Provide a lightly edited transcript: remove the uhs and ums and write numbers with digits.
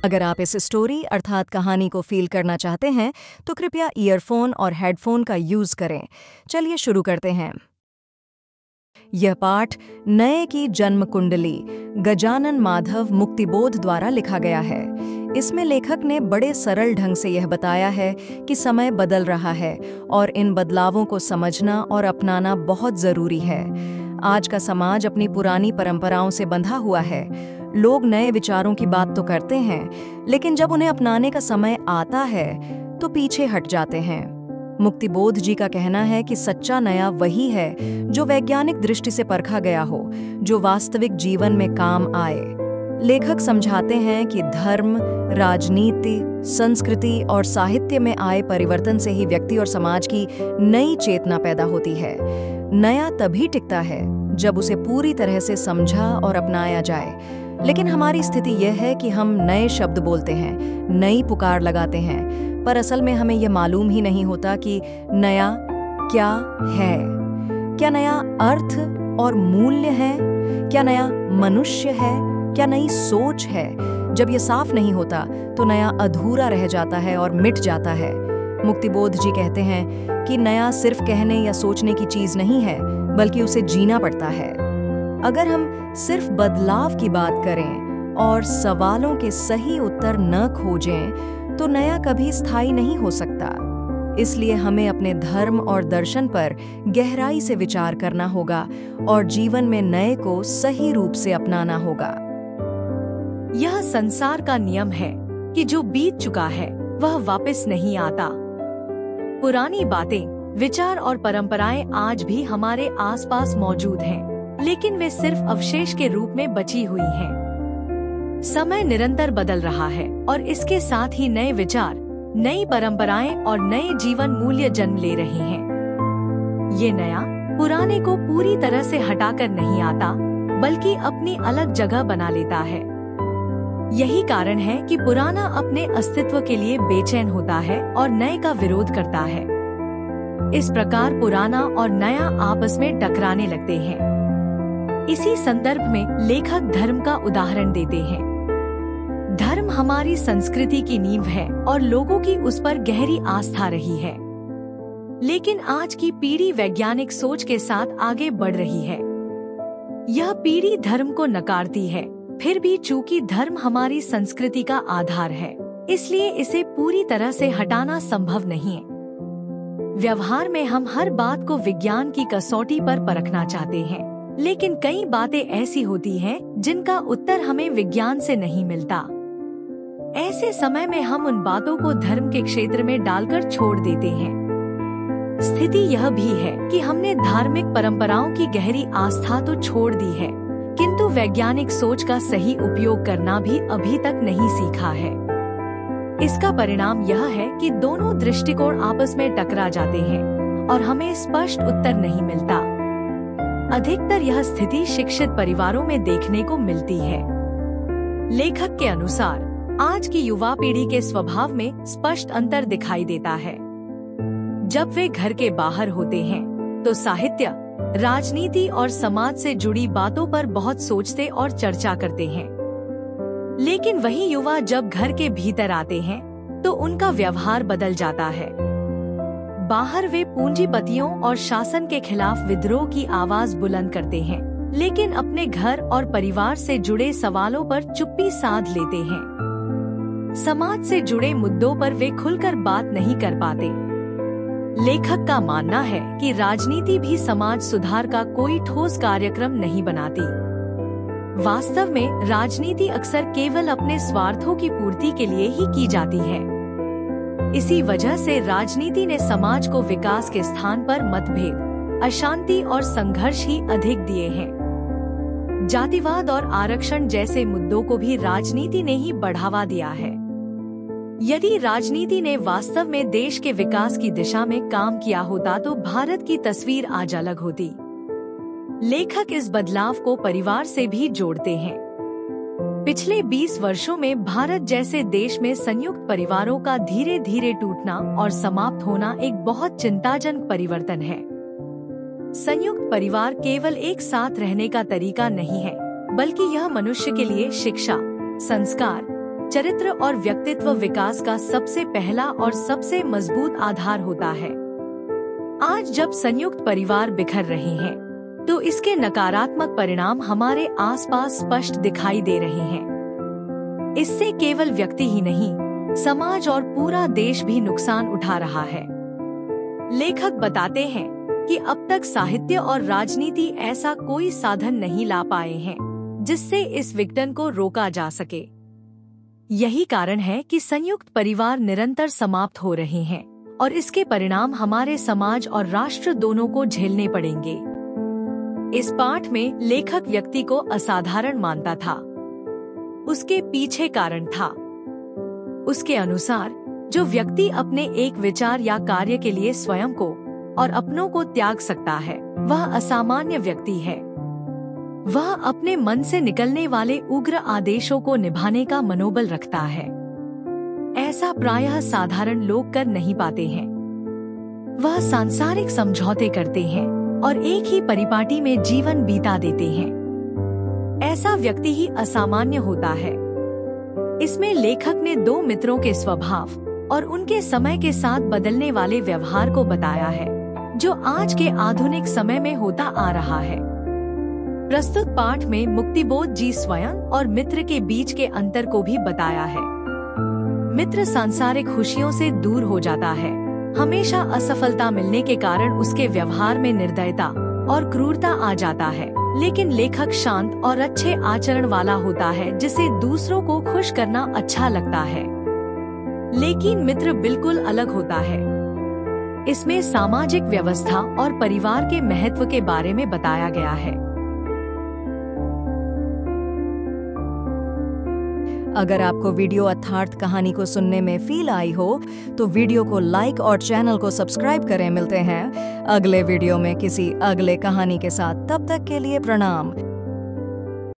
अगर आप इस स्टोरी अर्थात कहानी को फील करना चाहते हैं तो कृपया ईयरफोन और हेडफोन का यूज करें। चलिए शुरू करते हैं। यह पाठ नए की जन्म कुंडली गजानन माधव मुक्तिबोध द्वारा लिखा गया है। इसमें लेखक ने बड़े सरल ढंग से यह बताया है कि समय बदल रहा है और इन बदलावों को समझना और अपनाना बहुत जरूरी है। आज का समाज अपनी पुरानी परंपराओं से बंधा हुआ है। लोग नए विचारों की बात तो करते हैं, लेकिन जब उन्हें अपनाने का समय आता है तो पीछे हट जाते हैं। मुक्तिबोध जी का कहना है कि सच्चा नया वही है जो वैज्ञानिक दृष्टि से परखा गया हो, जो वास्तविक जीवन में काम आए। लेखक समझाते हैं कि धर्म, राजनीति, संस्कृति और साहित्य में आए परिवर्तन से ही व्यक्ति और समाज की नई चेतना पैदा होती है। नया तभी टिकता है जब उसे पूरी तरह से समझा और अपनाया जाए। लेकिन हमारी स्थिति यह है कि हम नए शब्द बोलते हैं, नई पुकार लगाते हैं, पर असल में हमें यह मालूम ही नहीं होता कि नया क्या है। क्या नया अर्थ और मूल्य है? क्या नया मनुष्य है? क्या नई सोच है? जब यह साफ नहीं होता तो नया अधूरा रह जाता है और मिट जाता है। मुक्तिबोध जी कहते हैं कि नया सिर्फ कहने या सोचने की चीज नहीं है, बल्कि उसे जीना पड़ता है। अगर हम सिर्फ बदलाव की बात करें और सवालों के सही उत्तर न खोजें तो नया कभी स्थायी नहीं हो सकता। इसलिए हमें अपने धर्म और दर्शन पर गहराई से विचार करना होगा और जीवन में नए को सही रूप से अपनाना होगा। यह संसार का नियम है कि जो बीत चुका है वह वापस नहीं आता। पुरानी बातें, विचार और परंपराएं आज भी हमारे आसपास मौजूद हैं, लेकिन वे सिर्फ अवशेष के रूप में बची हुई हैं। समय निरंतर बदल रहा है और इसके साथ ही नए विचार, नई परंपराएं और नए जीवन मूल्य जन्म ले रहे हैं। ये नया पुराने को पूरी तरह से हटाकर नहीं आता, बल्कि अपनी अलग जगह बना लेता है। यही कारण है कि पुराना अपने अस्तित्व के लिए बेचैन होता है और नए का विरोध करता है। इस प्रकार पुराना और नया आपस में टकराने लगते हैं। इसी संदर्भ में लेखक धर्म का उदाहरण देते हैं। धर्म हमारी संस्कृति की नींव है और लोगों की उस पर गहरी आस्था रही है। लेकिन आज की पीढ़ी वैज्ञानिक सोच के साथ आगे बढ़ रही है। यह पीढ़ी धर्म को नकारती है, फिर भी चूंकि धर्म हमारी संस्कृति का आधार है, इसलिए इसे पूरी तरह से हटाना संभव नहीं है। व्यवहार में हम हर बात को विज्ञान की कसौटी पर परखना चाहते हैं, लेकिन कई बातें ऐसी होती हैं जिनका उत्तर हमें विज्ञान से नहीं मिलता। ऐसे समय में हम उन बातों को धर्म के क्षेत्र में डालकर छोड़ देते हैं। स्थिति यह भी है कि हमने धार्मिक परंपराओं की गहरी आस्था तो छोड़ दी है, किंतु वैज्ञानिक सोच का सही उपयोग करना भी अभी तक नहीं सीखा है। इसका परिणाम यह है कि दोनों दृष्टिकोण आपस में टकरा जाते हैं और हमें स्पष्ट उत्तर नहीं मिलता। अधिकतर यह स्थिति शिक्षित परिवारों में देखने को मिलती है। लेखक के अनुसार आज की युवा पीढ़ी के स्वभाव में स्पष्ट अंतर दिखाई देता है। जब वे घर के बाहर होते हैं तो साहित्य, राजनीति और समाज से जुड़ी बातों पर बहुत सोचते और चर्चा करते हैं। लेकिन वही युवा जब घर के भीतर आते हैं तो उनका व्यवहार बदल जाता है। बाहर वे पूंजीपतियों और शासन के खिलाफ विद्रोह की आवाज बुलंद करते हैं, लेकिन अपने घर और परिवार से जुड़े सवालों पर चुप्पी साध लेते हैं। समाज से जुड़े मुद्दों पर वे खुलकर बात नहीं कर पाते। लेखक का मानना है कि राजनीति भी समाज सुधार का कोई ठोस कार्यक्रम नहीं बनाती। वास्तव में राजनीति अक्सर केवल अपने स्वार्थों की पूर्ति के लिए ही की जाती है। इसी वजह से राजनीति ने समाज को विकास के स्थान पर मतभेद, अशांति और संघर्ष ही अधिक दिए हैं। जातिवाद और आरक्षण जैसे मुद्दों को भी राजनीति ने ही बढ़ावा दिया है। यदि राजनीति ने वास्तव में देश के विकास की दिशा में काम किया होता तो भारत की तस्वीर आज अलग होती। लेखक इस बदलाव को परिवार से भी जोड़ते हैं। पिछले 20 वर्षों में भारत जैसे देश में संयुक्त परिवारों का धीरे धीरे टूटना और समाप्त होना एक बहुत चिंताजनक परिवर्तन है। संयुक्त परिवार केवल एक साथ रहने का तरीका नहीं है, बल्कि यह मनुष्य के लिए शिक्षा, संस्कार, चरित्र और व्यक्तित्व विकास का सबसे पहला और सबसे मजबूत आधार होता है। आज जब संयुक्त परिवार बिखर रहे हैं, तो इसके नकारात्मक परिणाम हमारे आसपास स्पष्ट दिखाई दे रहे हैं। इससे केवल व्यक्ति ही नहीं, समाज और पूरा देश भी नुकसान उठा रहा है। लेखक बताते हैं कि अब तक साहित्य और राजनीति ऐसा कोई साधन नहीं ला पाए हैं जिससे इस विघटन को रोका जा सके। यही कारण है कि संयुक्त परिवार निरंतर समाप्त हो रहे हैं और इसके परिणाम हमारे समाज और राष्ट्र दोनों को झेलने पड़ेंगे। इस पाठ में लेखक व्यक्ति को असाधारण मानता था। उसके पीछे कारण था। उसके अनुसार जो व्यक्ति अपने एक विचार या कार्य के लिए स्वयं को और अपनों को त्याग सकता है, वह असामान्य व्यक्ति है। वह अपने मन से निकलने वाले उग्र आदेशों को निभाने का मनोबल रखता है। ऐसा प्रायः साधारण लोग कर नहीं पाते हैं। वह सांसारिक समझौते करते हैं और एक ही परिपाटी में जीवन बीता देते हैं। ऐसा व्यक्ति ही असामान्य होता है। इसमें लेखक ने दो मित्रों के स्वभाव और उनके समय के साथ बदलने वाले व्यवहार को बताया है, जो आज के आधुनिक समय में होता आ रहा है। प्रस्तुत पाठ में मुक्तिबोध जी स्वयं और मित्र के बीच के अंतर को भी बताया है। मित्र सांसारिक खुशियों से दूर हो जाता है। हमेशा असफलता मिलने के कारण उसके व्यवहार में निर्दयता और क्रूरता आ जाता है, लेकिन लेखक शांत और अच्छे आचरण वाला होता है, जिसे दूसरों को खुश करना अच्छा लगता है। लेकिन मित्र बिल्कुल अलग होता है। इसमें सामाजिक व्यवस्था और परिवार के महत्व के बारे में बताया गया है। अगर आपको वीडियो अर्थार्थ कहानी को सुनने में फील आई हो तो वीडियो को लाइक और चैनल को सब्सक्राइब करें। मिलते हैं अगले वीडियो में किसी अगले कहानी के साथ। तब तक के लिए प्रणाम।